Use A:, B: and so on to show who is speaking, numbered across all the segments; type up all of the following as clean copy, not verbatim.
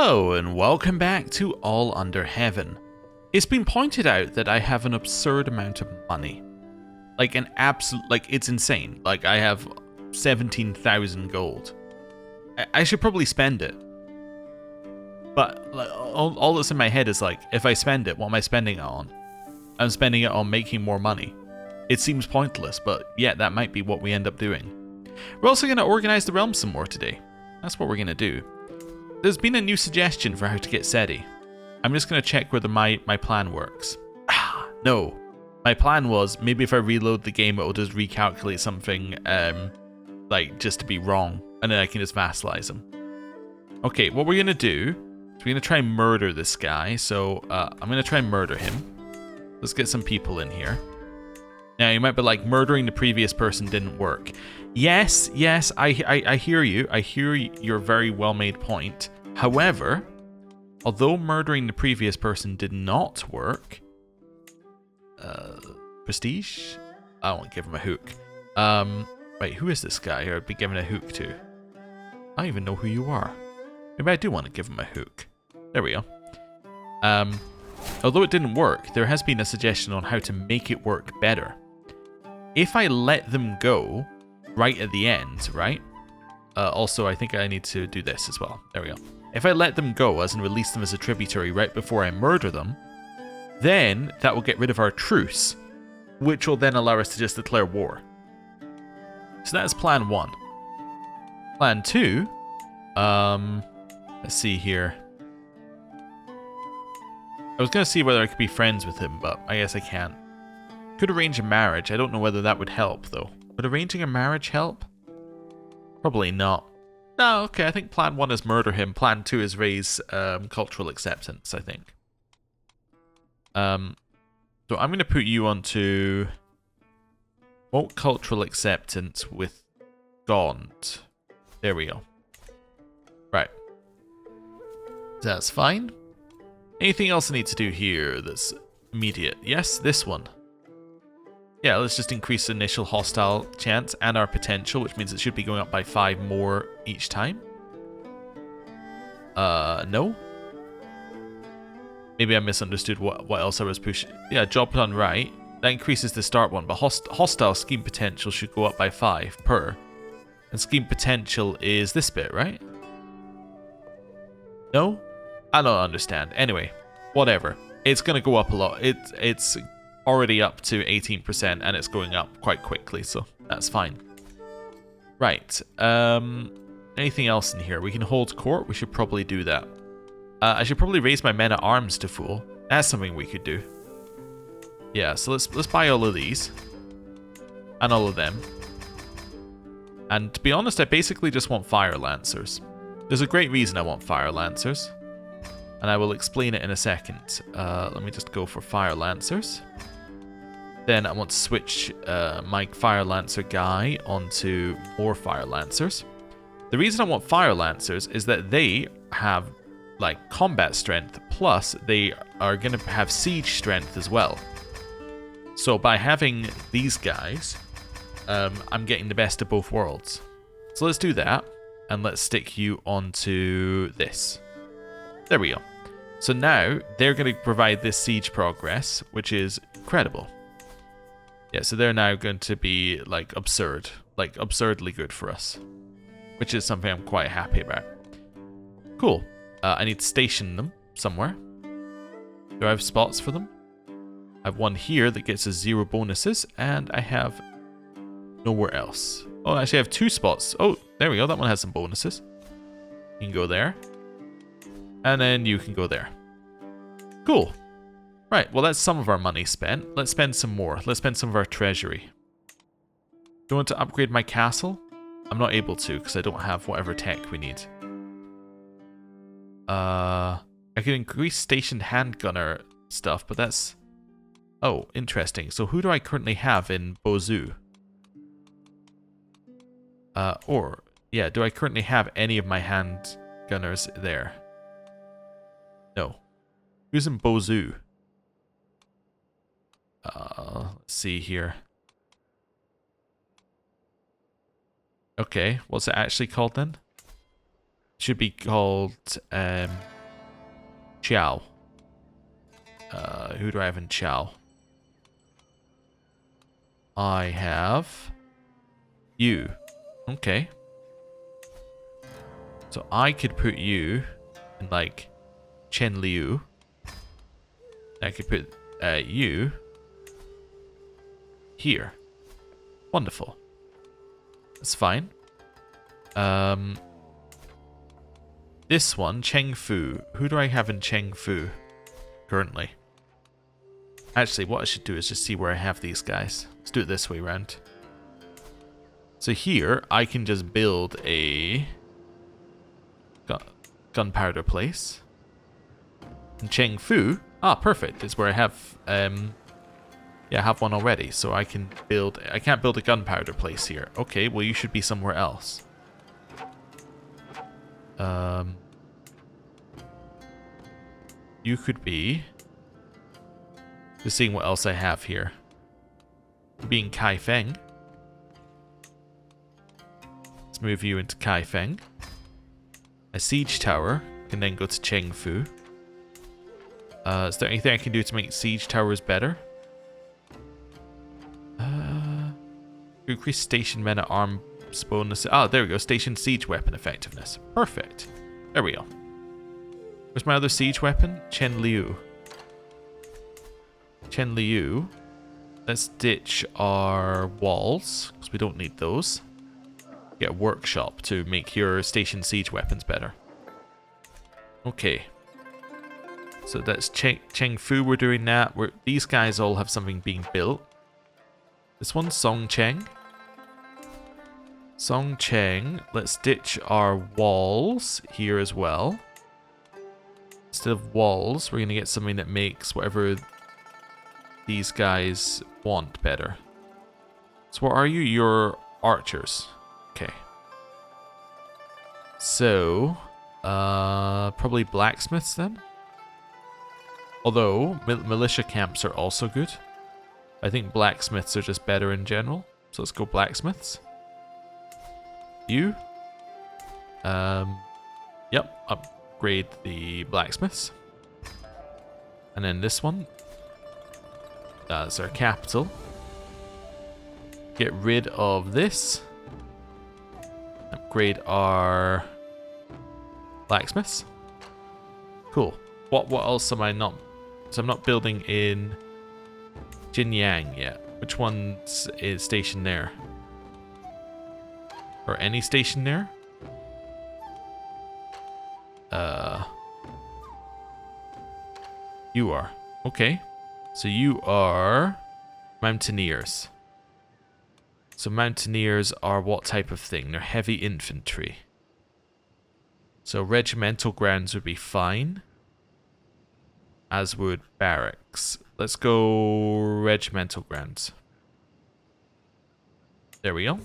A: Hello and welcome back to All Under Heaven. It's been pointed out that I have an absurd amount of money. Like an absolute, it's insane. Like I have 17,000 gold. I should probably spend it. But like, all that's in my head is like, if I spend it, what am I spending it on? I'm spending it on making more money. It seems pointless, but yeah, that might be what we end up doing. We're also going to organize the realm some more today. That's what we're going to do. There's been a new suggestion for how to get SETI. I'm just going to check whether my plan works. No. My plan was, maybe if I reload the game, it'll just recalculate something, like, just to be wrong. And then I can just vassalize them. Okay, what we're going to do is we're going to try and murder this guy. So, I'm going to try and murder him. Let's get some people in here. Now, you might be like, murdering the previous person didn't work. Yes, I hear you. I hear your very well-made point. However, although murdering the previous person did not work... Prestige? I won't give him a hook. Wait, who is this guy who I'd be giving a hook to? I don't even know who you are. Maybe I do want to give him a hook. There we go. Although it didn't work, there has been a suggestion on how to make it work better. If I let them go right at the end, right? Also, I think I need to do this as well. There we go. If I let them go and release them as a tributary right before I murder them, then that will get rid of our truce, which will then allow us to just declare war. So that's plan 1. Plan 2, let's see here. I was going to see whether I could be friends with him, but I guess I can't. Could arrange a marriage. I don't know whether that would help, though. Would arranging a marriage help? Probably not. No, okay, I think plan 1 is murder him. Plan 2 is raise cultural acceptance, I think. So I'm going to put you onto cultural acceptance with Gaunt. There we go. Right. That's fine. Anything else I need to do here that's immediate? Yes, this one. Yeah, let's just increase the initial hostile chance and our potential, which means it should be going up by 5 more each time. No? Maybe I misunderstood what else I was pushing. Yeah, job done right. That increases the start one, but hostile scheme potential should go up by 5 per. And scheme potential is this bit, right? No? I don't understand. Anyway, whatever. It's going to go up a lot. It's already up to 18% and it's going up quite quickly, so that's fine. Right. Anything else in here? We can hold court. We should probably do that. I should probably raise my men at arms to full. That's something we could do. Yeah, so let's buy all of these. And all of them. And to be honest, I basically just want fire lancers. There's a great reason I want fire lancers. And I will explain it in a second. Let me just go for fire lancers. Then I want to switch my fire lancer guy onto more fire lancers. The reason I want fire lancers is that they have like combat strength, plus they are going to have siege strength as well. So by having these guys, I'm getting the best of both worlds. So let's do that, and let's stick you onto this. There we go. So now they're going to provide this siege progress, which is incredible. Yeah, so they're now going to be like absurd, like absurdly good for us, which is something I'm quite happy about. Cool. I need to station them somewhere. Do I have spots for them? I have one here that gets us 0 bonuses, and I have nowhere else. Oh, actually I have 2 spots. Oh, there we go. That one has some bonuses. You can go there. And then you can go there. Cool. Right, well that's some of our money spent. Let's spend some more. Let's spend some of our treasury. Do you want to upgrade my castle? I'm not able to because I don't have whatever tech we need. I can increase stationed handgunner stuff, but that's... Oh, interesting. So who do I currently have in Bozu? Yeah, do I currently have any of my handgunners there? No. Who's in Bozu? Let's see here. Okay, what's it actually called then? Should be called Chow. Who do I have in Chow? I have you. Okay. So I could put you in like Chen Liu. I could put you here. Wonderful. That's fine. This one, Cheng Fu. Who do I have in Cheng Fu currently? Actually, what I should do is just see where I have these guys. Let's do it this way around. So here, I can just build a gunpowder place. And Cheng Fu, perfect. It's where I have, yeah, I have one already. So I can build, I can't build a gunpowder place here. Okay, well you should be somewhere else. You could be, just seeing what else I have here. Being Kaifeng. Let's move you into Kaifeng. A siege tower can then go to Cheng Fu. Is there anything I can do to make siege towers better? Increase station men at arms bonus. There we go. Station siege weapon effectiveness. Perfect. There we go. Where's my other siege weapon? Chen Liu. Chen Liu. Let's ditch our walls, because we don't need those. Get a workshop to make your station siege weapons better. Okay. So that's Cheng Fu, we're doing that. These guys all have something being built. This one's Song Cheng. Song Cheng. Let's ditch our walls here as well. Instead of walls, we're going to get something that makes whatever these guys want better. So what are you? You're archers. Okay. So, probably blacksmiths then? Although, militia camps are also good. I think blacksmiths are just better in general. So let's go blacksmiths. You. Yep, upgrade the blacksmiths. And then this one. That's our capital. Get rid of this. Upgrade our blacksmiths. Cool. What else am I not? So I'm not building in Jinyang yet. Which one's is stationed there? Or any station there? You are. Okay. So you are mountaineers. So mountaineers are what type of thing? They're heavy infantry. So regimental grounds would be fine. As would barracks. Let's go regimental grounds. There we go.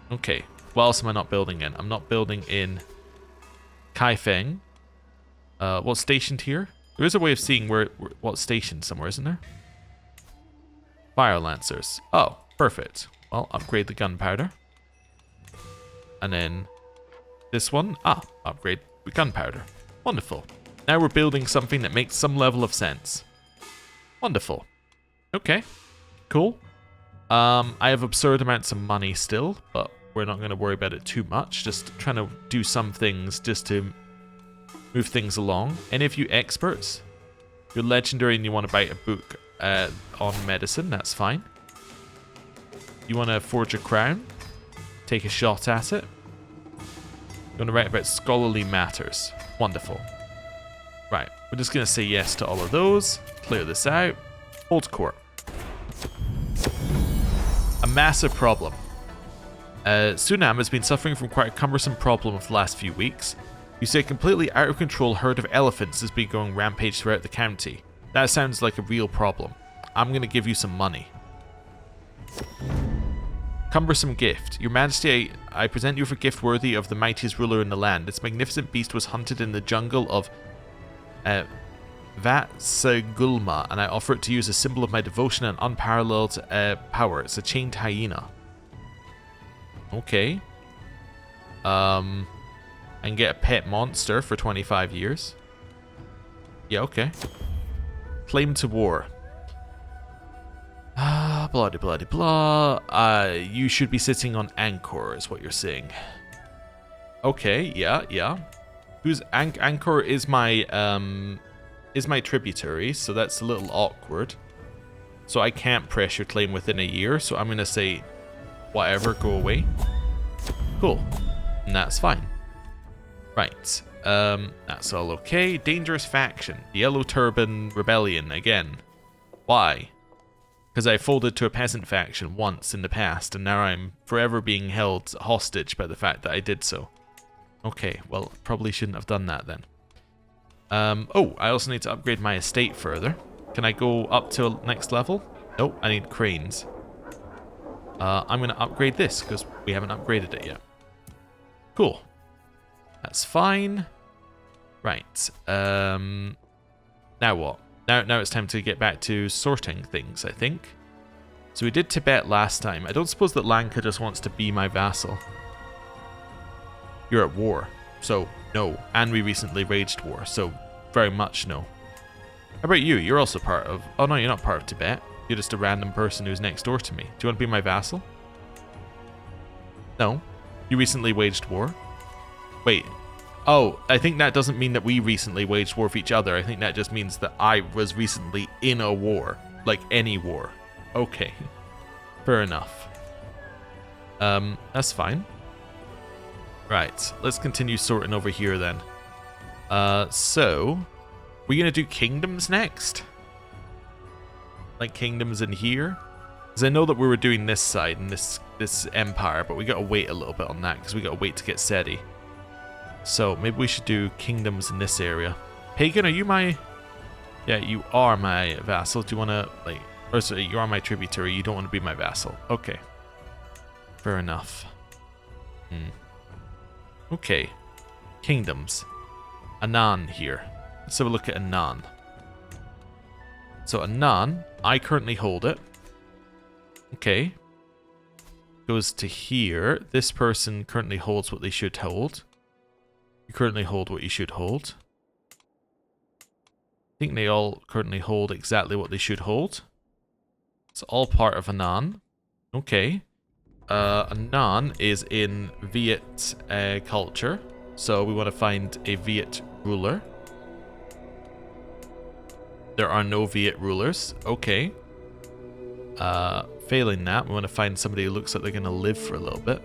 A: Okay. What else am I not building in? I'm not building in Kaifeng. What's stationed here? There is a way of seeing what's stationed somewhere, isn't there? Fire Lancers. Oh, perfect. Well, upgrade the gunpowder. And then this one. Upgrade the gunpowder. Wonderful. Now we're building something that makes some level of sense. Wonderful. Okay. Cool. I have absurd amounts of money still, but we're not going to worry about it too much. Just trying to do some things just to move things along. Any of you experts? You're legendary and you want to buy a book on medicine, that's fine. You want to forge a crown? Take a shot at it. You want to write about scholarly matters. Wonderful. Right, we're just going to say yes to all of those. Clear this out. Hold court. A massive problem. Sunam has been suffering from quite a cumbersome problem of the last few weeks. You say a completely out of control herd of elephants has been going rampage throughout the county. That sounds like a real problem. I'm going to give you some money. Cumbersome gift. Your Majesty, I present you with a gift worthy of the mightiest ruler in the land. This magnificent beast was hunted in the jungle of Vatsagulma, and I offer it to you as a symbol of my devotion and unparalleled power. It's a chained hyena. Okay. And get a pet monster for 25 years. Yeah, okay. Claim to war. Ah, blah, blah, blah, blah. You should be sitting on Angkor, is what you're saying. Okay, yeah, yeah. Who's Angkor is my tributary, so that's a little awkward. So I can't press your claim within a year, so I'm gonna say, whatever, go away. Cool, and that's fine. Right, that's all okay. Dangerous faction, the Yellow Turban Rebellion again. Why? Because I folded to a peasant faction once in the past, and now I'm forever being held hostage by the fact that I did so. Okay, well, probably shouldn't have done that then. Oh, I also need to upgrade my estate further. Can I go up to a next level? Nope, I need cranes. I'm going to upgrade this, because we haven't upgraded it yet. Cool. That's fine. Right. Now what? Now it's time to get back to sorting things, I think. So we did Tibet last time. I don't suppose that Lanka just wants to be my vassal. You're at war, so no. And we recently waged war, so very much no. How about you? You're also part of... Oh no, you're not part of Tibet. You're just a random person who's next door to me. Do you want to be my vassal? No. You recently waged war? Wait. Oh, I think that doesn't mean that we recently waged war with each other. I think that just means that I was recently in a war. Like any war. Okay. Fair enough. That's fine. Right. Let's continue sorting over here then. So... We're going to do kingdoms next? Like kingdoms in here? Because I know that we were doing this side and this empire, but we got to wait a little bit on that because we got to wait to get SETI. So maybe we should do kingdoms in this area. Pagan, are you my... Yeah, you are my vassal. Do you want to, like... Or sorry, you are my tributary. You don't want to be my vassal. Okay. Fair enough. Okay. Kingdoms. Anan here. Let's have a look at Anan. So Anan, I currently hold it. Okay. Goes to here. This person currently holds what they should hold. You currently hold what you should hold. I think they all currently hold exactly what they should hold. It's all part of Anan. Okay. Anan is in Viet culture. So we want to find a Viet ruler. There are no Viet rulers. Okay. Failing that, we want to find somebody who looks like they're going to live for a little bit.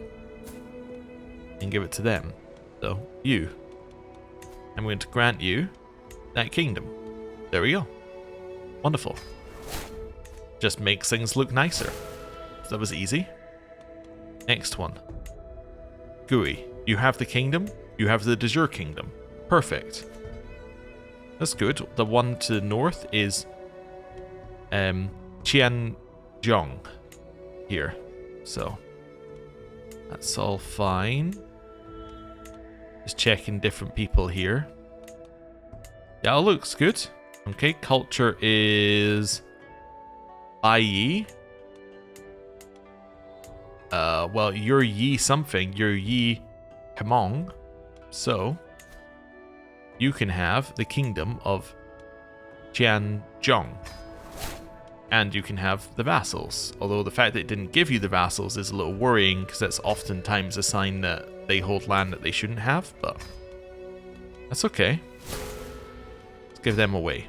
A: And give it to them. So, you. I'm going to grant you that kingdom. There we go. Wonderful. Just makes things look nicer. So that was easy. Next one. Gui, you have the kingdom. You have the de jure kingdom. Perfect. That's good. The one to the north is Qianzhong here. So that's all fine. Just checking different people here. Yeah, it looks good. Okay, culture is Yi. Well, you're Yi something. You're Yi Hemong. So you can have the kingdom of Qianzhong. And you can have the vassals. Although the fact that it didn't give you the vassals is a little worrying, because that's oftentimes a sign that they hold land that they shouldn't have, but that's okay. Let's give them away.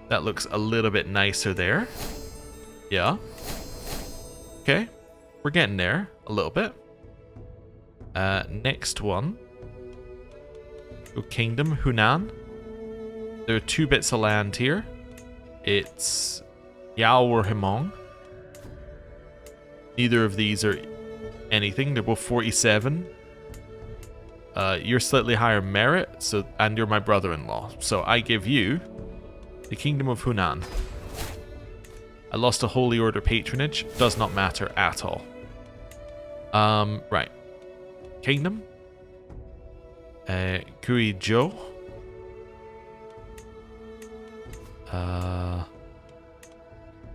A: That looks a little bit nicer there. Yeah. Okay. We're getting there a little bit. Next one. Kingdom, Hunan. There are 2 bits of land here. It's Yao or Hemong. Neither of these are anything. They're both 47. You're slightly higher merit, so and you're my brother-in-law. So I give you the Kingdom of Hunan. I lost a Holy Order patronage. Does not matter at all. Right. Kingdom. Guizhou.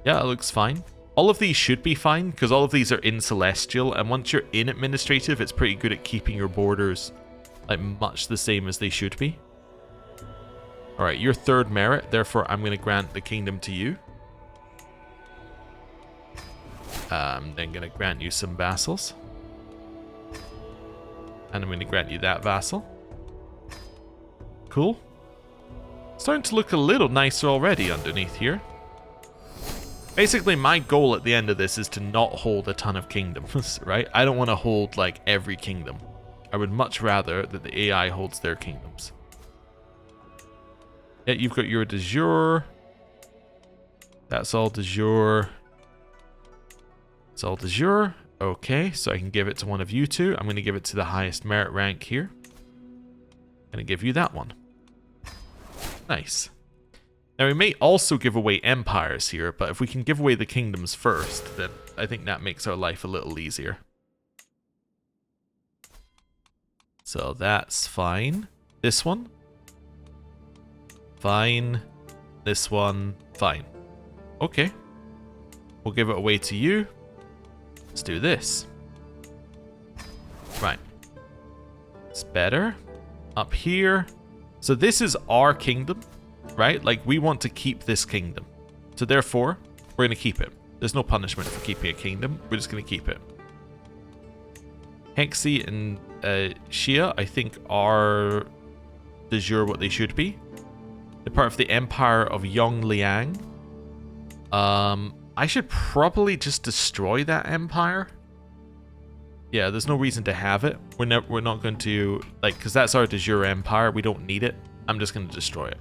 A: Yeah, it looks fine. All of these should be fine, because all of these are in Celestial, and once you're in Administrative, it's pretty good at keeping your borders like much the same as they should be. Alright, you're third merit, therefore I'm going to grant the kingdom to you. Then going to grant you some vassals. And I'm going to grant you that vassal. Cool. Starting to look a little nicer already underneath here. Basically, my goal at the end of this is to not hold a ton of kingdoms, right? I don't want to hold, like, every kingdom. I would much rather that the AI holds their kingdoms. Yeah, you've got your de jure. That's all de jure. It's all de jure. Okay, so I can give it to one of you two. I'm going to give it to the highest merit rank here. I'm going to give you that one. Nice. Now, we may also give away empires here, but if we can give away the kingdoms first, then I think that makes our life a little easier. So that's fine. This one? Fine. This one? Fine. Okay. We'll give it away to you. Let's do this. Right. It's better. Up here. So this is our kingdom, right? Like, we want to keep this kingdom. So therefore, we're going to keep it. There's no punishment for keeping a kingdom. We're just going to keep it. Hexi and Shia, I think, are de jure what they should be. They're part of the Empire of Yongliang. I should probably just destroy that empire. Yeah, there's no reason to have it. We're not going to, like, because that's our de jure empire. We don't need it. I'm just going to destroy it.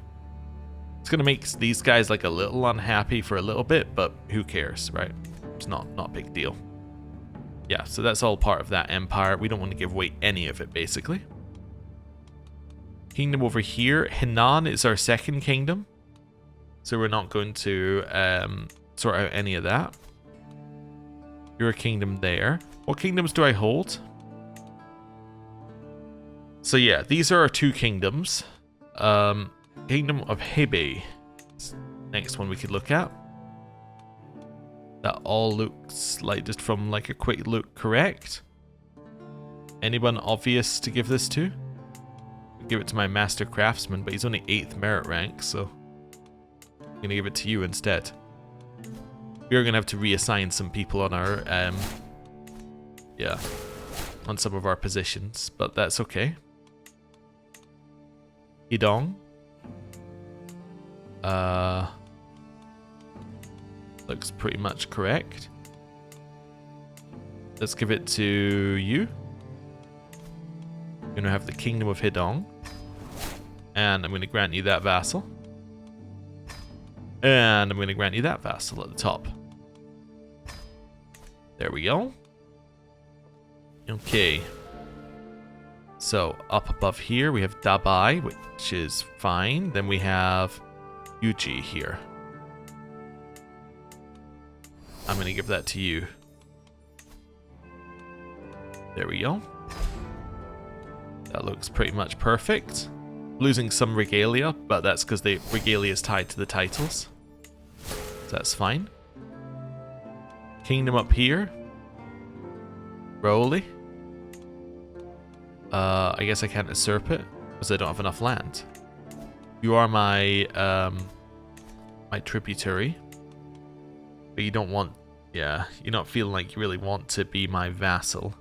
A: It's going to make these guys, like, a little unhappy for a little bit, but who cares, right? It's not a big deal. Yeah, so that's all part of that empire. We don't want to give away any of it, basically. Kingdom over here. Henan is our second kingdom. So we're not going to sort out any of that. You're a kingdom there. What kingdoms do I hold? So yeah, these are our two kingdoms. Kingdom of Hebei. Next one we could look at. That all looks like, just from like a quick look, correct. Anyone obvious to give this to? I'll give it to my master craftsman, but he's only 8th merit rank, so I'm gonna give it to you instead. We're gonna have to reassign some people on our yeah, on some of our positions, but that's okay. Hidong. Looks pretty much correct. Let's give it to you. You're gonna have the Kingdom of Hidong. And I'm gonna grant you that vassal. And I'm gonna grant you that vassal at the top. There we go. Okay. So, up above here, we have Dabai, which is fine. Then we have Yuji here. I'm going to give that to you. There we go. That looks pretty much perfect. Losing some regalia, but that's because the regalia is tied to the titles. So that's fine. Kingdom up here. Rowley. I guess I can't usurp it because I don't have enough land. You are my my tributary, but you don't want. Yeah, you're not feeling like you really want to be my vassal.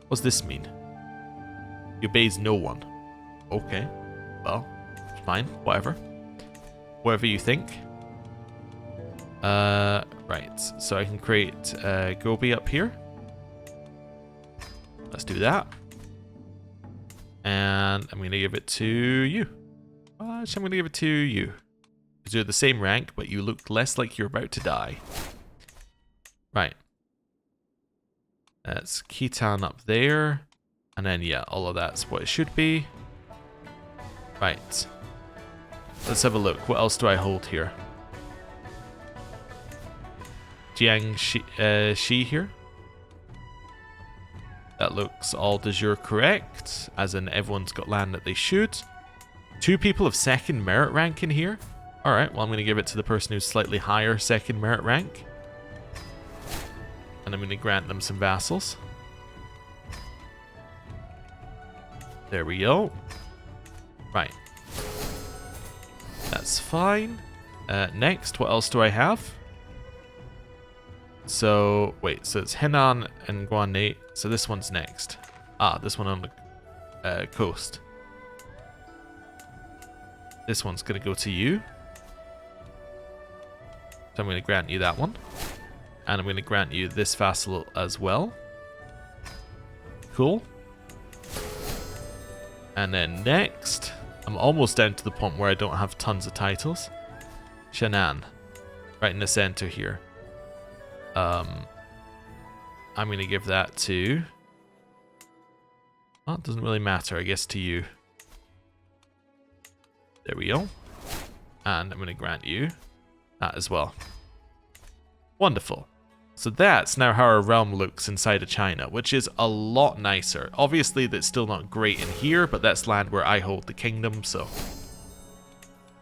A: What's this mean? You obeys no one. Okay, well, fine, whatever. Whatever you think. Right. So I can create Gobi up here. Let's do that. And I'm going to give it to you. Actually, I'm going to give it to you. Because you're the same rank, but you look less like you're about to die. Right. That's Khitan up there. And then, yeah, all of that's what it should be. Right. Let's have a look. What else do I hold here? Jiang Shi here. That looks all de jure correct, as in everyone's got land that they should. 2 people of 2nd merit rank in here. Alright, well I'm going to give it to the person who's slightly higher 2nd merit rank. And I'm going to grant them some vassals. There we go. Right. That's fine. Next, what else do I have? So, wait, so it's Henan and Guanate. So this one's next. Ah, this one on the coast. This one's going to go to you. So I'm going to grant you that one. And I'm going to grant you this vassal as well. Cool. And then next, I'm almost down to the point where I don't have tons of titles. Shannan. Right in the center here. I'm going to give that to... Well, it doesn't really matter, I guess, to you. There we go. And I'm going to grant you that as well. Wonderful. So that's now how our realm looks inside of China, which is a lot nicer. Obviously, that's still not great in here, but that's land where I hold the kingdom, so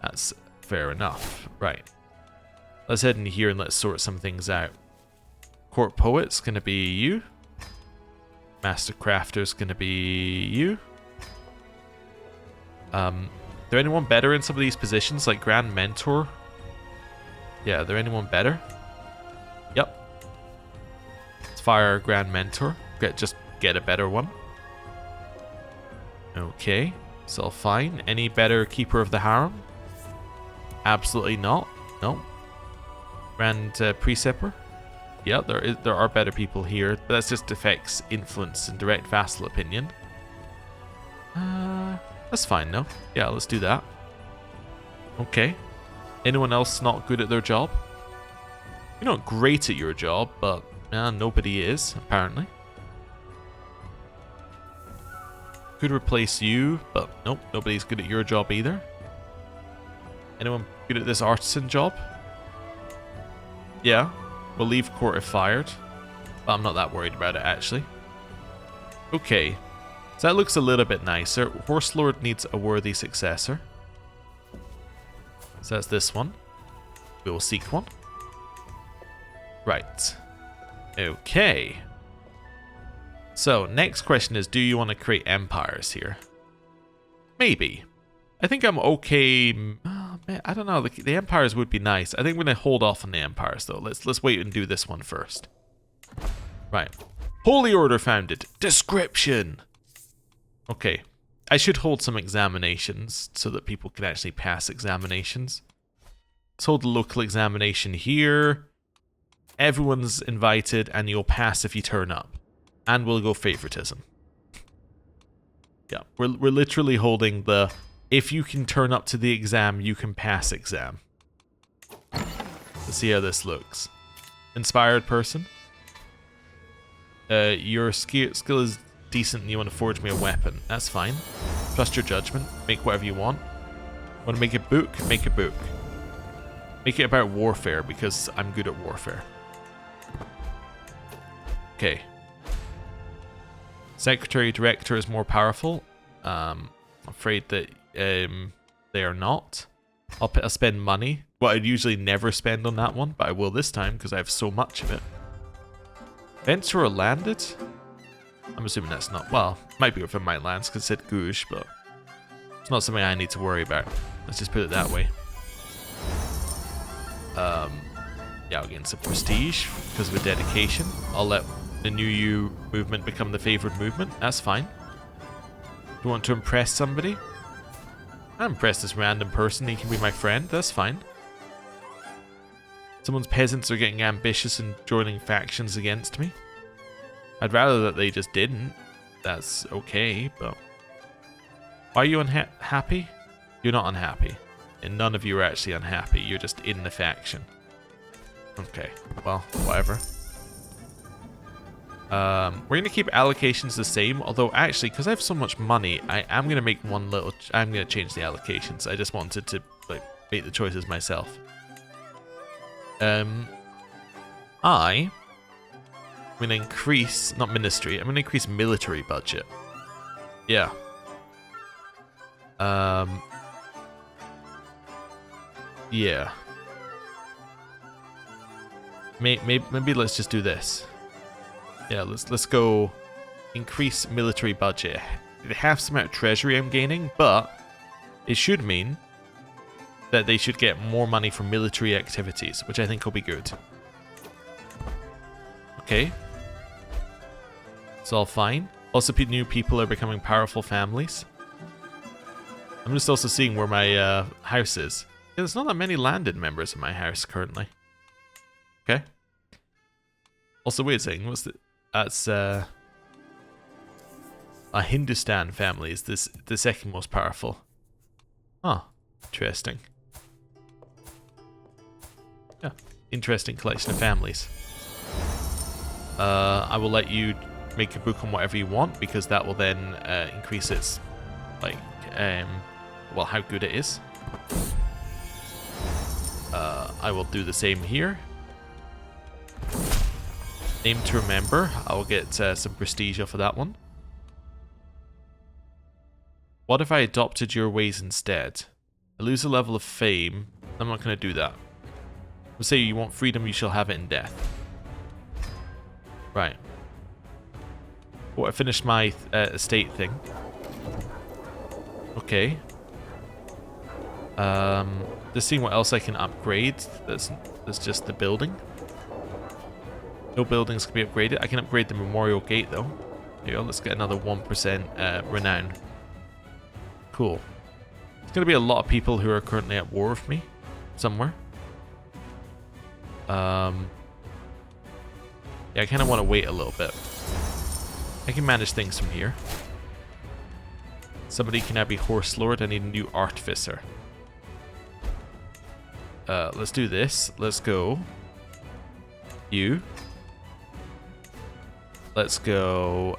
A: that's fair enough. Right. Let's head in here and let's sort some things out. Court Poet's going to be you. Master Crafter's going to be you. There anyone better in some of these positions, like Grand Mentor? Yeah, there anyone better? Yep. Let's fire Grand Mentor. Just get a better one. Okay, it's all fine. Any better Keeper of the Harem? Absolutely not. No. Grand Preceptor? Yeah, there are better people here, but that just affects influence and direct vassal opinion. That's fine, no? Yeah, let's do that. Okay. Anyone else not good at their job? You're not great at your job, but nobody is, apparently. Could replace you, but nope, nobody's good at your job either. Anyone good at this artisan job? Yeah. We'll leave court if fired. But I'm not that worried about it, actually. Okay. So that looks a little bit nicer. Horse Lord needs a worthy successor. So that's this one. We will seek one. Right. Okay. So, next question is, do you want to create empires here? Maybe. I think I'm okay. Oh, man, I don't know. The empires would be nice. I think we're going to hold off on the empires, though. Let's wait and do this one first. Right. Holy Order founded. Description. Okay. I should hold some examinations so that people can actually pass examinations. Let's hold a local examination here. Everyone's invited, and you'll pass if you turn up. And we'll go favoritism. Yeah, we're literally holding the if you can turn up to the exam, you can pass exam. Let's see how this looks. Inspired person. Your skill is decent and you want to forge me a weapon. That's fine. Trust your judgment. Make whatever you want. Want to make a book? Make a book. Make it about warfare because I'm good at warfare. Okay. Secretary Director is more powerful. I'm afraid that they are not. I'll spend money. Well, I'd usually never spend on that one, but I will this time because I have so much of it. Venturer landed? I'm assuming that's not... Well, might be within my lands because it said Gouge, but it's not something I need to worry about. Let's just put it that way. Yeah, I'll gain some prestige because of a dedication. I'll let the New You movement become the favored movement. That's fine. Do you want to impress somebody? I'll impress this random person. He can be my friend. That's fine. Someone's peasants are getting ambitious and joining factions against me. I'd rather that they just didn't. That's okay, but... Why are you unhappy? You're not unhappy. And none of you are actually unhappy. You're just in the faction. Okay, well, whatever. We're going to keep allocations the same, although actually, because I have so much money, I am going to make one little... I'm going to change the allocations. I just wanted to make the choices myself. I'm going to increase... Not ministry. I'm going to increase military budget. Yeah. Yeah. Maybe let's just do this. Yeah, let's go increase military budget half the amount of treasury I'm gaining, but it should mean that they should get more money from military activities, which I think will be good. Okay. It's all fine. Also, new people are becoming powerful families. I'm just also seeing where my house is. Yeah, there's not that many landed members in my house currently. Okay. Also, wait a second. What's the... That's a Hindustan family is the second most powerful. Huh. Interesting. Yeah. Interesting collection of families. I will let you make a book on whatever you want, because that will then increase its, like, well, how good it is. I will do the same here. Name to remember. I will get some prestige off of that one. What if I adopted your ways instead? I lose a level of fame. I'm not going to do that. We'll say you want freedom, you shall have it in death. Right. Oh, I finished my estate thing. Okay. Just seeing what else I can upgrade. That's just the building. No buildings can be upgraded. I can upgrade the Memorial Gate though. There you go. Let's get another 1% renown. Cool. There's going to be a lot of people who are currently at war with me somewhere. Yeah, I kind of want to wait a little bit. I can manage things from here. Somebody can now be Horse Lord. I need a new Artificer. Let's do this. Let's go. You. Let's go.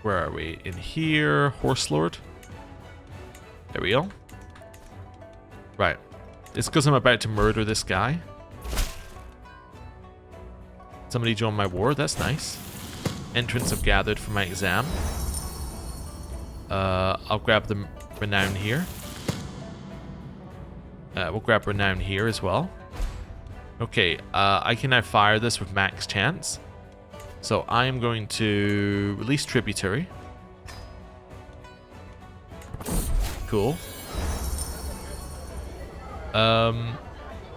A: Where are we? In here. Horse Lord. There we go. Right. It's because I'm about to murder this guy. Somebody joined my war. That's nice. Entrants have gathered for my exam. I'll grab the renown here. We'll grab renown here as well. Okay, I can now fire this with max chance. So I am going to release tributary. Cool.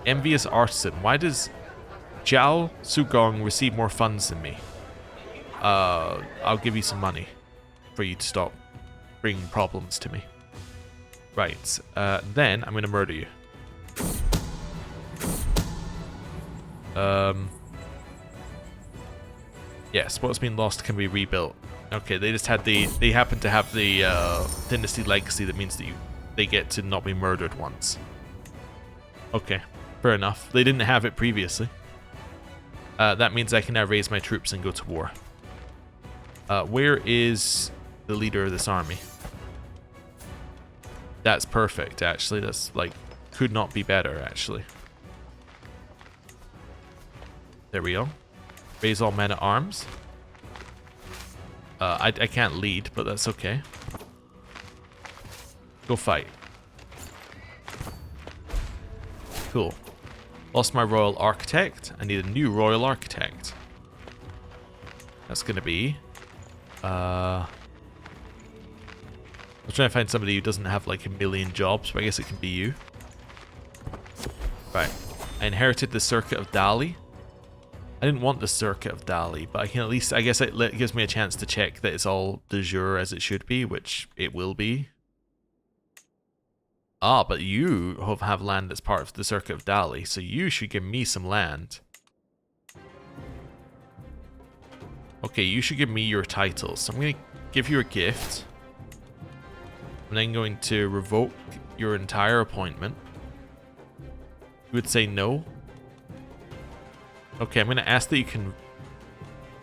A: Envious Artisan. Why does Jiao Sugong receive more funds than me? I'll give you some money for you to stop bringing problems to me. Right. Then I'm going to murder you. Yes, what's been lost can be rebuilt. Okay, they just had the... They happen to have the Dynasty legacy that means that they get to not be murdered once. Okay, fair enough. They didn't have it previously. That means I can now raise my troops and go to war. Where is the leader of this army? That's perfect, actually. That's, like, could not be better, actually. There we go. Raise all men at arms. I can't lead, but that's okay. Go fight. Cool. Lost my royal architect. I need a new royal architect. That's going to be... I'm trying to find somebody who doesn't have like a million jobs, but I guess it can be you. Right. I inherited the Circuit of Dali. I didn't want the Circuit of Dali, but I can at least... I guess it gives me a chance to check that it's all de jure as it should be, which it will be. Ah, but you have land that's part of the Circuit of Dali, so you should give me some land. Okay, you should give me your titles. So I'm going to give you a gift. I'm then going to revoke your entire appointment. You would say no. Okay, I'm going to ask that you can...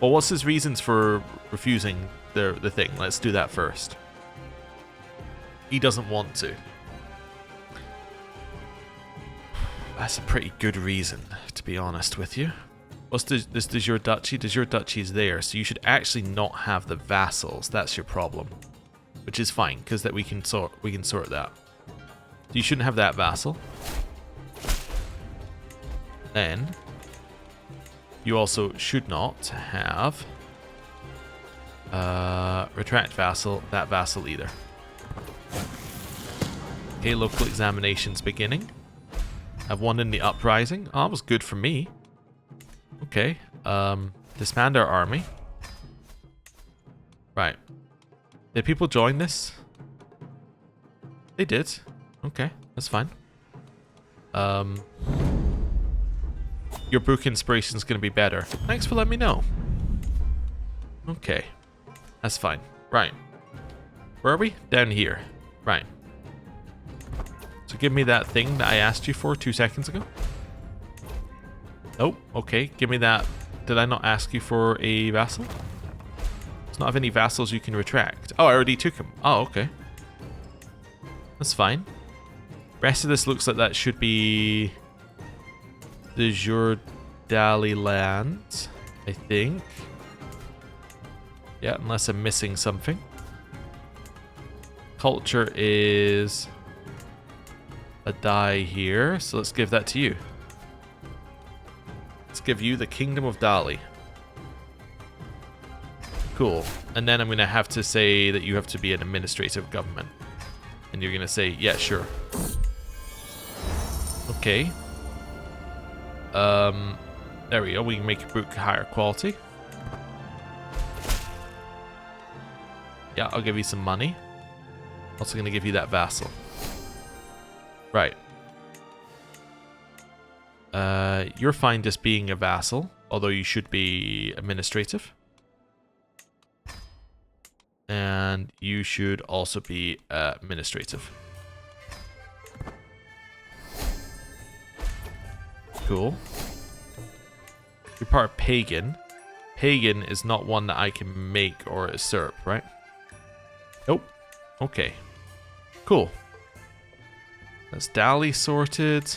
A: Well, what's his reasons for refusing the thing? Let's do that first. He doesn't want to. That's a pretty good reason, to be honest with you. What's does your duchy? Does your duchy is there? So you should actually not have the vassals. That's your problem, which is fine because that we can sort that. So you shouldn't have that vassal. Then you also should not have Retract vassal, that vassal either. Okay, local examinations beginning. I've won in the uprising. Oh, that was good for me. Okay. Disband our army. Right. Did people join this? They did. Okay, that's fine. Your book inspiration is going to be better. Thanks for letting me know. Okay. That's fine. Right. Where are we? Down here. Right. So give me that thing that I asked you for 2 seconds ago. Oh, okay. Give me that. Did I not ask you for a vassal? Does not have any vassals you can retract. Oh, I already took him. Oh, okay. That's fine. Rest of this looks like that should be the Jordali land, I think. Yeah, unless I'm missing something. Culture is a die here, so let's give that to you. Let's give you the Kingdom of Dali. Cool. And then I'm going to have to say that you have to be an administrative government. And you're going to say, yeah, sure. Okay. There we go. We can make your book higher quality. Yeah, I'll give you some money. Also going to give you that vassal. Right. You're fine just being a vassal, although you should be administrative. And you should also be administrative. Cool. You're part of pagan. Pagan is not one that I can make or usurp, right? Nope. Okay. Cool. That's Dali sorted.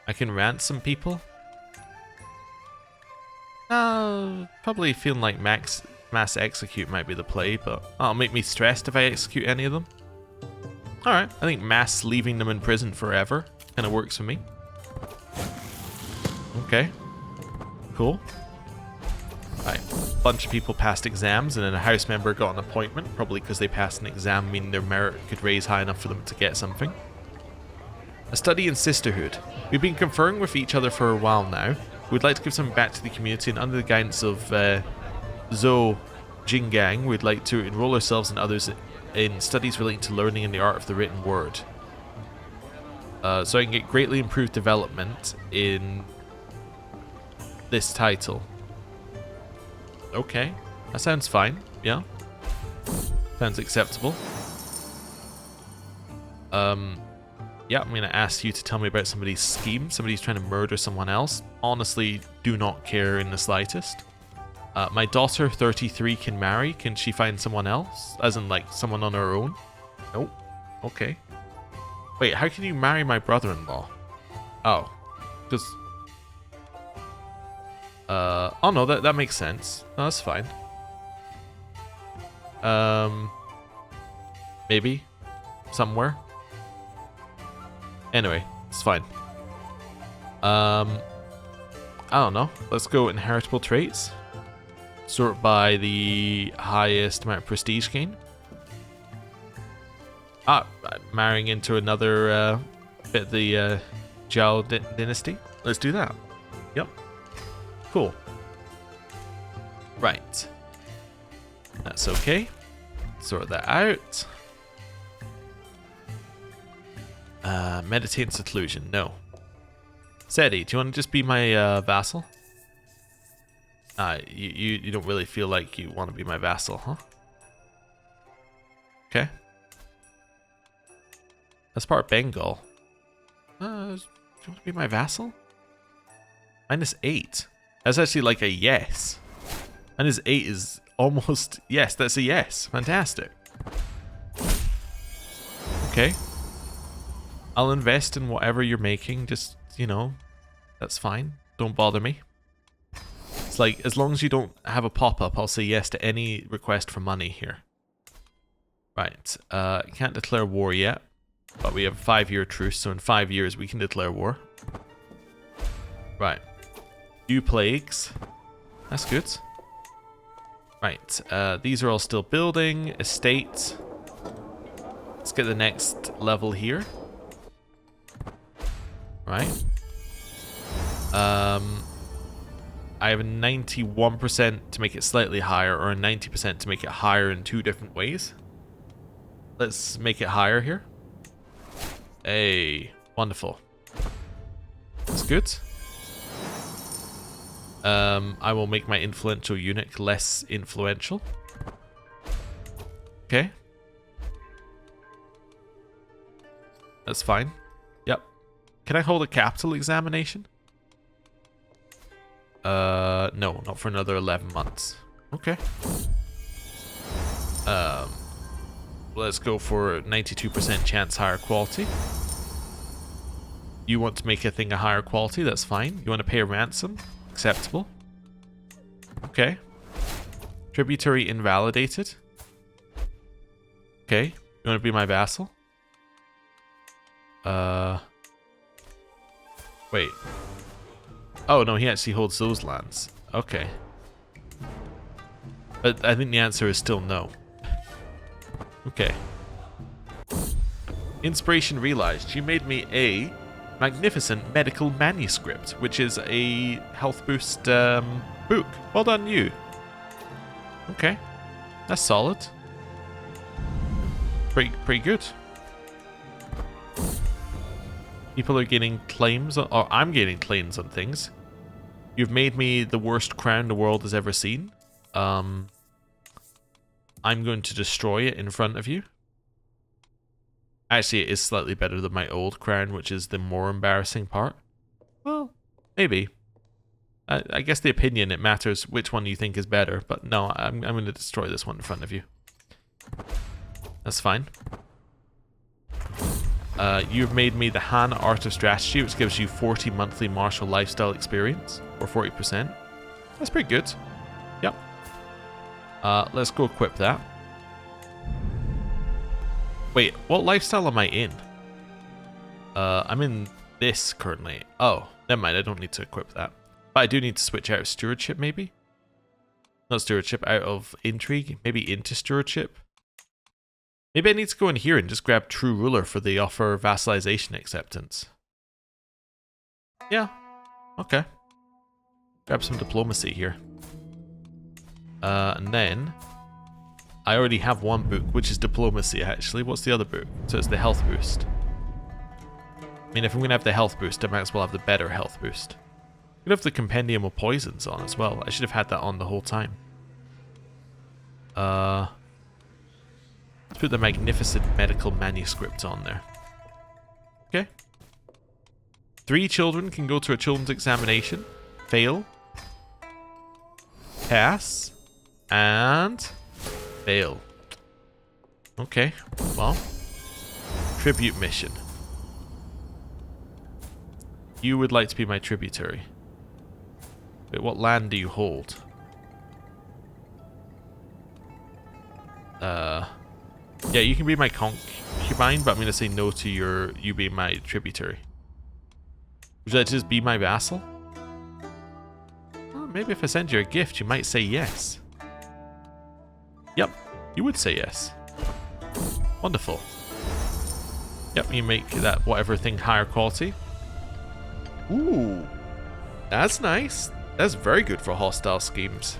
A: I can ransom people. Probably feeling like mass execute might be the play, but that'll make me stressed if I execute any of them. Alright, I think mass leaving them in prison forever kind of works for me. Okay. Cool. Right. A bunch of people passed exams and then a house member got an appointment, probably because they passed an exam, meaning their merit could raise high enough for them to get something. A study in sisterhood. We've been conferring with each other for a while now. We'd like to give something back to the community, and under the guidance of Zhou Jinggang, we'd like to enroll ourselves and others in studies relating to learning and the art of the written word. So I can get greatly improved development in this title. Okay, that sounds fine. Yeah, sounds acceptable. Yeah, I'm gonna ask you to tell me about somebody's scheme. Somebody's trying to murder someone else. Honestly, do not care in the slightest. My daughter, 33, can marry. Can she find someone else? As in, like, someone on her own? Nope. Okay. Wait, how can you marry my brother-in-law? Oh. Because... oh no, that makes sense. No, that's fine. Maybe. Somewhere. Anyway, it's fine. I don't know. Let's go inheritable traits. Sort by the highest amount of prestige gain. Marrying into another bit of the Zhao Dynasty. Let's do that. Yep. Cool. Right. That's okay. Sort that out. Meditate in seclusion. No. Seti, do you want to just be my vassal? You don't really feel like you want to be my vassal, huh? Okay. That's part of Bengal. Do you want to be my vassal? -8. That's actually like a yes. -8 is almost... Yes, that's a yes. Fantastic. Okay. I'll invest in whatever you're making. Just, you know, that's fine. Don't bother me. It's like, as long as you don't have a pop-up, I'll say yes to any request for money here. Right. Can't declare war yet. But we have a 5-year truce, so in 5 years we can declare war. Right. Few plagues. That's good. Right, these are all still building. Estate. Let's get the next level here. Right. I have a 91% to make it slightly higher, or a 90% to make it higher in 2 different ways. Let's make it higher here. Hey, wonderful. That's good. I will make my influential eunuch less influential. Okay. That's fine. Yep. Can I hold a capital examination? No, not for another 11 months. Okay. Let's go for 92% chance higher quality. You want to make a thing a higher quality, that's fine. You want to pay a ransom? Acceptable. Okay. Tributary invalidated. Okay. You want to be my vassal? Wait. Oh, no, he actually holds those lands. Okay. But I think the answer is still no. Okay. Inspiration realized. You made me a magnificent medical manuscript, which is a health boost book. Well done, you. Okay. That's solid. Pretty good. People are getting claims, or I'm getting claims on things. You've made me the worst crown the world has ever seen. I'm going to destroy it in front of you. Actually, it is slightly better than my old crown, which is the more embarrassing part. Well, maybe. I guess the opinion, it matters which one you think is better. But no, I'm going to destroy this one in front of you. That's fine. You've made me the Han Art of Strategy, which gives you 40 monthly martial lifestyle experience, or 40%. That's pretty good. Yep. Let's go equip that. Wait, what lifestyle am I in? I'm in this currently. Oh, never mind, I don't need to equip that. But I do need to switch out of stewardship, maybe? Not stewardship, out of intrigue, maybe into stewardship. Maybe I need to go in here and just grab True Ruler for the offer vassalization acceptance. Yeah, okay. Grab some diplomacy here. And then I already have one book, which is diplomacy actually. What's the other book? So it's the health boost. I mean, if I'm going to have the health boost, I might as well have the better health boost. I could have the compendium of poisons on as well. I should have had that on the whole time. Let's put the magnificent medical manuscript on there. Okay. 3 children can go to a children's examination. Fail. Pass. And fail. Okay. Well. Tribute mission. You would like to be my tributary. Wait, what land do you hold? Yeah, you can be my concubine, but I'm going to say no to you being my tributary. Would you like to just be my vassal? Well, maybe if I send you a gift, you might say yes. Yep, you would say yes. Wonderful. Yep, you make that whatever thing higher quality. Ooh, that's nice. That's very good for hostile schemes.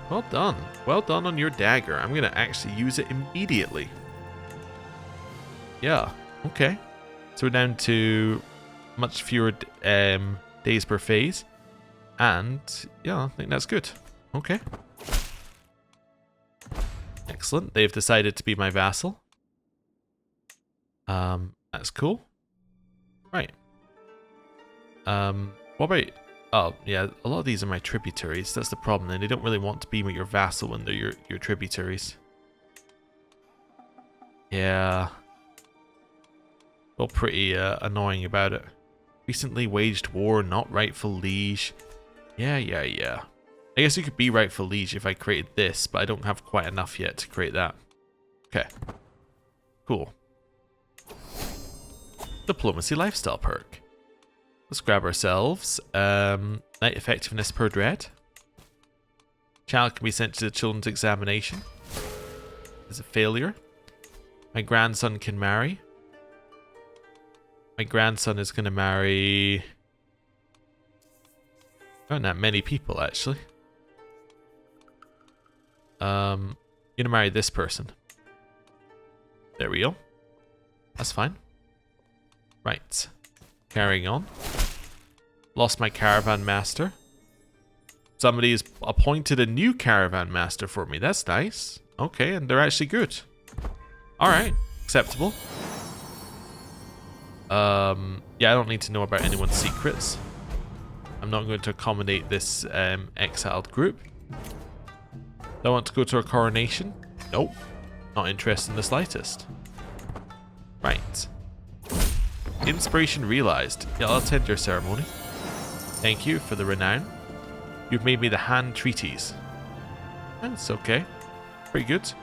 A: Well done. Well done on your dagger. I'm going to actually use it immediately. Yeah, okay. So we're down to much fewer days per phase. And, yeah, I think that's good. Okay. Excellent. They've decided to be my vassal. That's cool. Right. What about... Oh, yeah, a lot of these are my tributaries. That's the problem. And they don't really want to be your vassal when they're your tributaries. Yeah. Well, pretty annoying about it. Recently waged war, not rightful liege. Yeah. I guess you could be rightful liege if I created this, but I don't have quite enough yet to create that. Okay. Cool. Diplomacy lifestyle perk. Let's grab ourselves Knight effectiveness per dread. Child can be sent to the children's examination. Is a failure. My grandson can marry. My grandson is going to marry... not that many people, actually. You're gonna marry this person. There we go. That's fine. Right. Carrying on. Lost my caravan master. Somebody has appointed a new caravan master for me. That's nice. Okay, and they're actually good. Alright. Acceptable. Yeah, I don't need to know about anyone's secrets. I'm not going to accommodate this exiled group. Do I want to go to a coronation? Nope. Not interested in the slightest. Right. Inspiration realized. Yeah, I'll attend your ceremony. Thank you for the renown. You've made me the hand treaties. That's okay. Pretty good.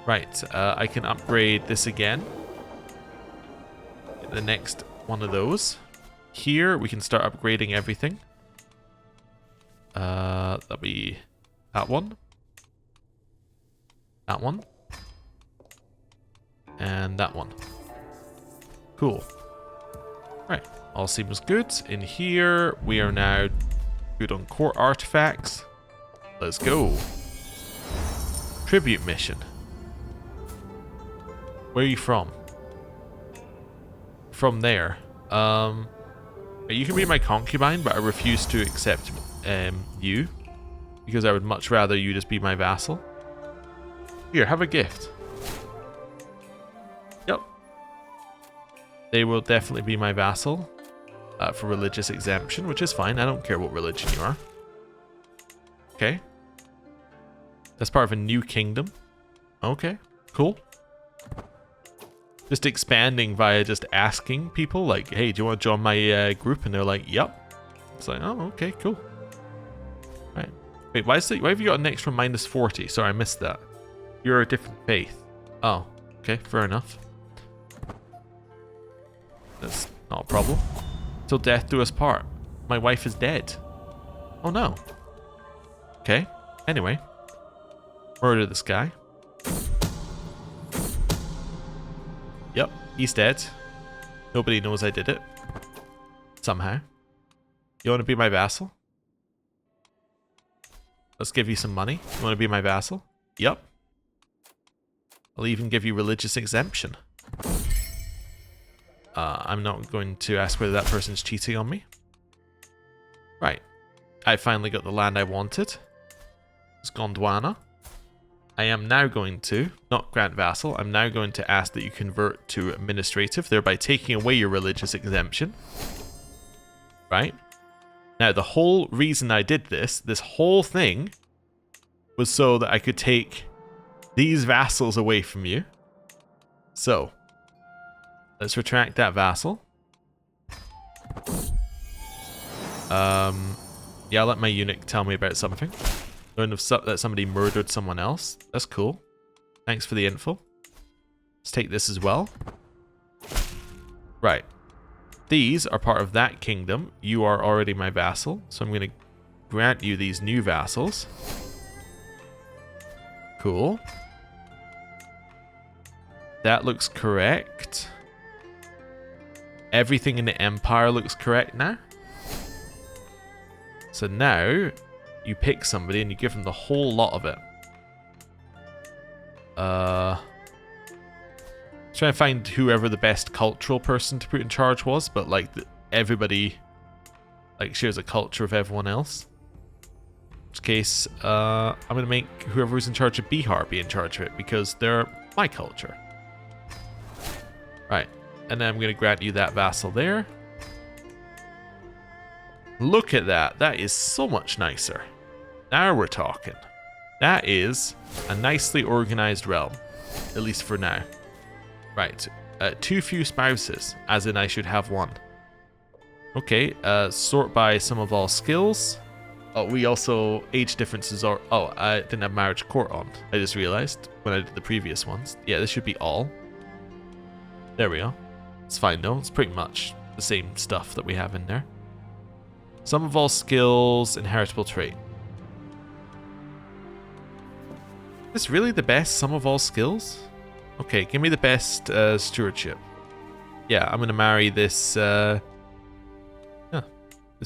A: Right, I can upgrade this again. The next one of those. Here, we can start upgrading everything. That'll be that one. That one. And that one. Cool. Right, all seems good. In here, we are now good on court artifacts. Let's go. Tribute mission. Where are you from? From there. You can be my concubine, but I refuse to accept you. Because I would much rather you just be my vassal. Here, have a gift. Yep. They will definitely be my vassal. For religious exemption, which is fine. I don't care what religion you are. Okay. That's part of a new kingdom. Okay, cool. Just expanding via just asking people, like, hey, do you want to join my group? And they're like, yep. It's like, oh, okay, cool. Right. Wait, why have you got an extra -40? Sorry, I missed that. You're a different faith. Oh, okay, fair enough. That's not a problem. Till death do us part. My wife is dead. Oh no. Okay, anyway. Murder this guy. Yep, he's dead. Nobody knows I did it. Somehow. You want to be my vassal? Let's give you some money. You want to be my vassal? Yep. I'll even give you religious exemption. I'm not going to ask whether that person's cheating on me. Right. I finally got the land I wanted. It's Gondwana. I am now going to, not grant vassal, I'm now going to ask that you convert to administrative, thereby taking away your religious exemption. Right? Now, the whole reason I did this whole thing, was so that I could take these vassals away from you. So, let's retract that vassal. Yeah, I'll let my eunuch tell me about something. Learn that somebody murdered someone else. That's cool. Thanks for the info. Let's take this as well. Right. These are part of that kingdom. You are already my vassal, so I'm going to grant you these new vassals. Cool. That looks correct. Everything in the empire looks correct now. So now, you pick somebody and you give them the whole lot of it. Trying to find whoever the best cultural person to put in charge was, but like everybody like shares a culture of everyone else. In which case, I'm gonna make whoever's in charge of Bihar be in charge of it because they're my culture. Right, and then I'm gonna grant you that vassal there. Look at that. That is so much nicer. Now we're talking. That is a nicely organized realm. At least for now. Right. Too few spouses. As in I should have one. Okay. Sort by sum of all skills. Oh, we also... Age differences are... Oh, I didn't have marriage court on. I just realized when I did the previous ones. Yeah, this should be all. There we go. It's fine though. It's pretty much the same stuff that we have in there. Sum of all skills, inheritable trait. Is this really the best sum of all skills? Okay, give me the best stewardship. Yeah, I'm gonna marry this this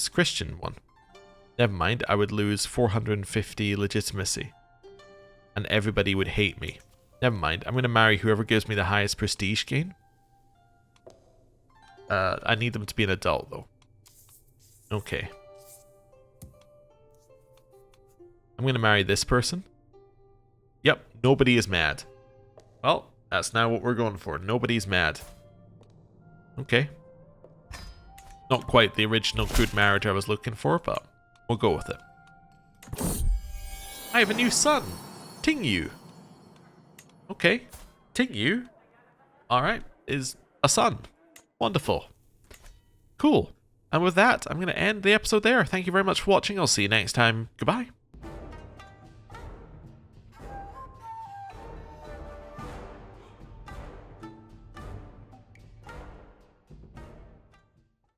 A: Christian one. Never mind, I would lose 450 legitimacy. And everybody would hate me. Never mind, I'm gonna marry whoever gives me the highest prestige gain. I need them to be an adult though. Okay. I'm gonna marry this person. Yep, nobody is mad. Well, that's now what we're going for. Nobody's mad. Okay. Not quite the original good marriage I was looking for, but we'll go with it. I have a new son. Tingyu. Okay. Tingyu, alright, is a son. Wonderful. Cool. And with that, I'm going to end the episode there. Thank you very much for watching. I'll see you next time. Goodbye.